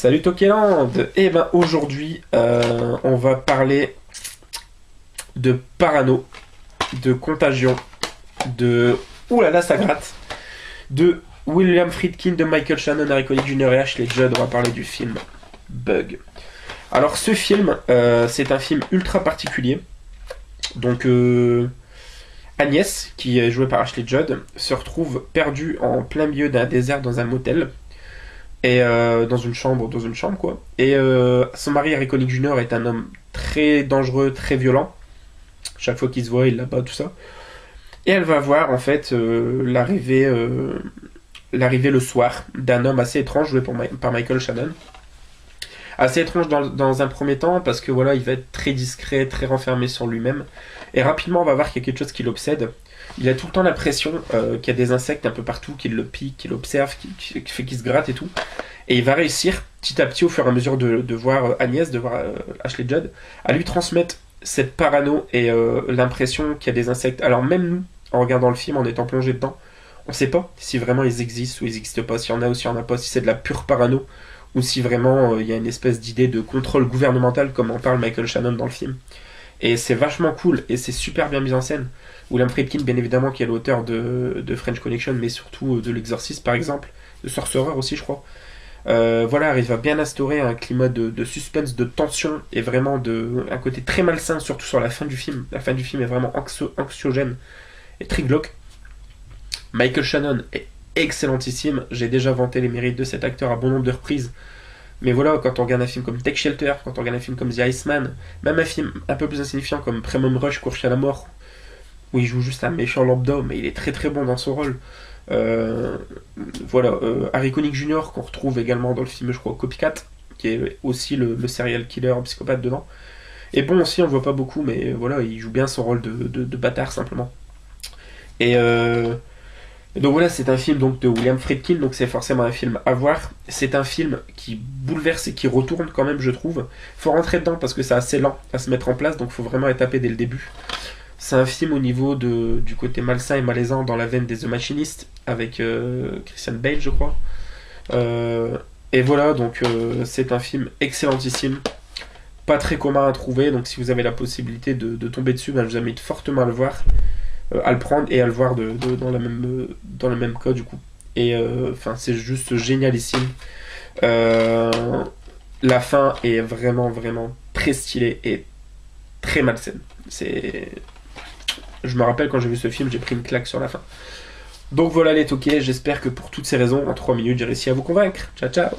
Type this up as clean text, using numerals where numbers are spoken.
Salut Tokeland. Et ben aujourd'hui on va parler de Parano, de Contagion, de oulala ça gratte, de William Friedkin, de Michael Shannon, Harry Connick Jr. et Ashley Judd. On va parler du film Bug. Alors ce film c'est un film ultra particulier. Donc Agnès, qui est jouée par Ashley Judd, se retrouve perdue en plein milieu d'un désert dans un motel. Et dans une chambre quoi. Et son mari Harry Connick Jr. est un homme très dangereux, très violent. Chaque fois qu'il se voit, il la bat, tout ça. Et elle va voir en fait l'arrivée le soir d'un homme assez étrange joué par Michael Shannon. Assez étrange dans un premier temps parce que voilà, il va être très discret, très renfermé sur lui-même. Et rapidement, on va voir qu'il y a quelque chose qui l'obsède. Il a tout le temps l'impression qu'il y a des insectes un peu partout qui le piquent, qui l'observent, qui fait qu'il se gratte et tout. Et il va réussir petit à petit, au fur et à mesure de voir Agnès, de voir Ashley Judd, à lui transmettre cette parano et l'impression qu'il y a des insectes. Alors même nous, en regardant le film, en étant plongé dedans, on ne sait pas si vraiment ils existent ou ils n'existent pas, s'il y en a ou s'il n'y en a pas, si c'est de la pure parano, ou si vraiment il y a une espèce d'idée de contrôle gouvernemental, comme en parle Michael Shannon dans le film. Et c'est vachement cool, et c'est super bien mis en scène. William Friedkin, bien évidemment, qui est l'auteur de French Connection, mais surtout de L'Exorciste, par exemple, de Sorcerer aussi, je crois. Voilà, arrive à bien instaurer un climat de suspense, de tension, et vraiment un côté très malsain, surtout sur la fin du film. La fin du film est vraiment anxiogène et très glauque. Michael Shannon est excellentissime. J'ai déjà vanté les mérites de cet acteur à bon nombre de reprises. Mais voilà, quand on regarde un film comme Take Shelter, quand on regarde un film comme The Iceman, même un film un peu plus insignifiant comme Premium Rush, Course à la mort, où il joue juste un méchant lambda, mais il est très très bon dans son rôle. Voilà, Harry Connick Jr. qu'on retrouve également dans le film, je crois, Copycat, qui est aussi le serial killer psychopathe dedans. Et bon aussi, on le voit pas beaucoup, mais voilà, il joue bien son rôle de bâtard simplement. Et donc voilà, c'est un film donc de William Friedkin, donc c'est forcément un film à voir. C'est un film qui bouleverse et qui retourne quand même, je trouve. Faut rentrer dedans parce que c'est assez lent à se mettre en place, donc faut vraiment être tapé dès le début. C'est un film au niveau du côté malsain et malaisant dans la veine des The Machinist, avec Christian Bale, je crois. Et voilà, donc c'est un film excellentissime, pas très commun à trouver, donc si vous avez la possibilité de tomber dessus, ben, je vous invite fortement à le voir, à le prendre et à le voir dans le même cas du coup. Et enfin, c'est juste génialissime. La fin est vraiment, vraiment très stylée et très malsaine. Je me rappelle quand j'ai vu ce film, j'ai pris une claque sur la fin. Donc voilà les toqués, j'espère que pour toutes ces raisons, en 3 minutes, j'ai réussi à vous convaincre. Ciao ciao.